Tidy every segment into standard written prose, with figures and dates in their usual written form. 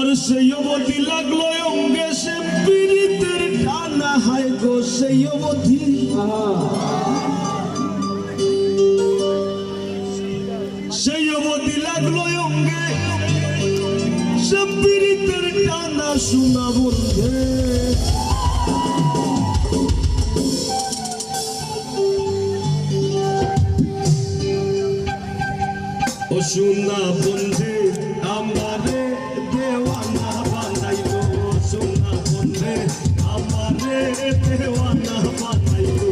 আর সেই অবধি লাগলো অঙ্গে সে পীড়িতের টানা হায় গো সেই অবধি সেই অবধি লাগলো অঙ্গে সে পীড়িতের টানা শোনা বন্ধে ও শোনা বন্ধে আমারে দেওয়ানা বানাইলো শোনা বন্ধে আমারে দেওয়ানা বানাইলো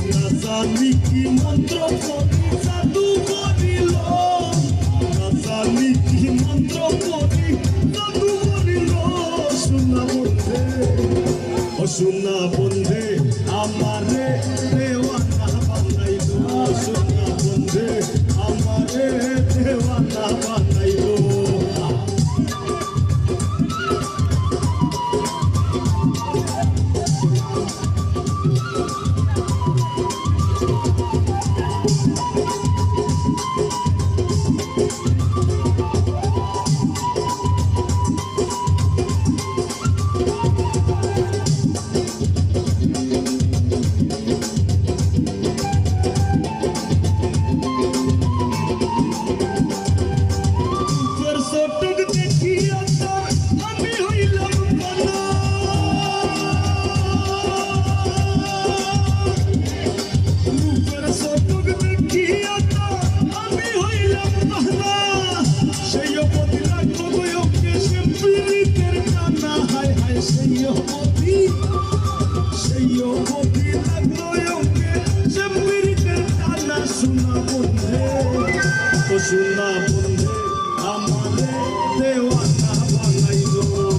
না জানি কি মন্ত্র করি জাদু করিল না জানি কি মন্ত্র করি জাদু করিল শোনা বন্ধে ও শোনা বন্ধে আমারে দেওয়ানা বানাইলো শোনা বন্ধে আমারে দেওয়ানা বানাইলো শোনা বন্ধে আমারে দেওয়ানা বানাইলো শোনা বন্ধে আমারে দেওয়ানা বানাইলো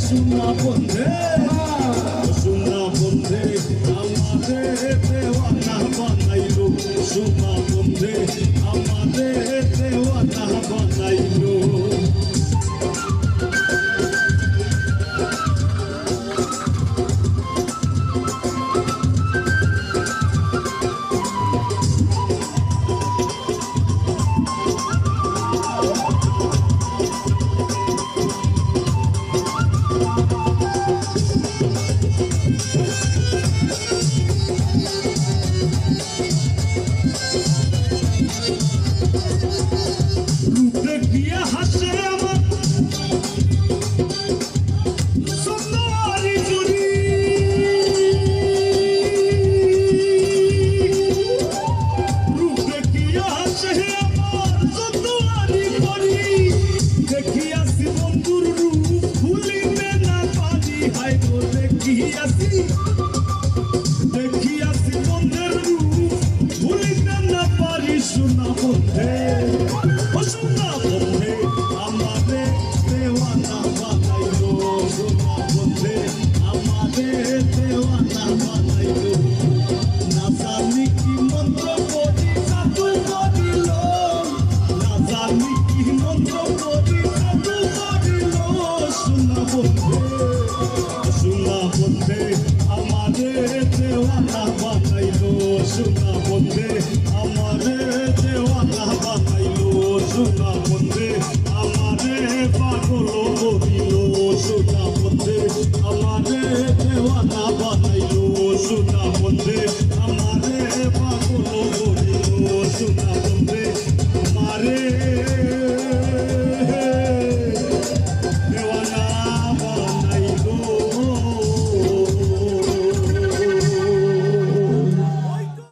শোনা বন্ধে শোনা বন্ধে আমারে দেওয়ানা বানাইলো শোনা বন্ধে আমারে দেওয়ানা বানাইলো শোনা বন্ধে ও শোনা বন্ধে আমারে দেওয়ানা বানাইলো শোনা বন্ধে আমারে দেওয়ানা বানাইলো না জানি কি মন্ত্র করি জাদু করিল না জানি কি মন্ত্র করি জাদু করিল শোনা বন্ধে আমারে দেওয়ানা বানাইলো শোনা বন্ধে আমারে দেওয়ানা বানাইলো শোনা বন্ধে আমারে পাগল করিল শোনা বন্ধে আমারে দেওয়ানা বানাইলো শোনা বন্ধে আমারে পাগল করিল শোনা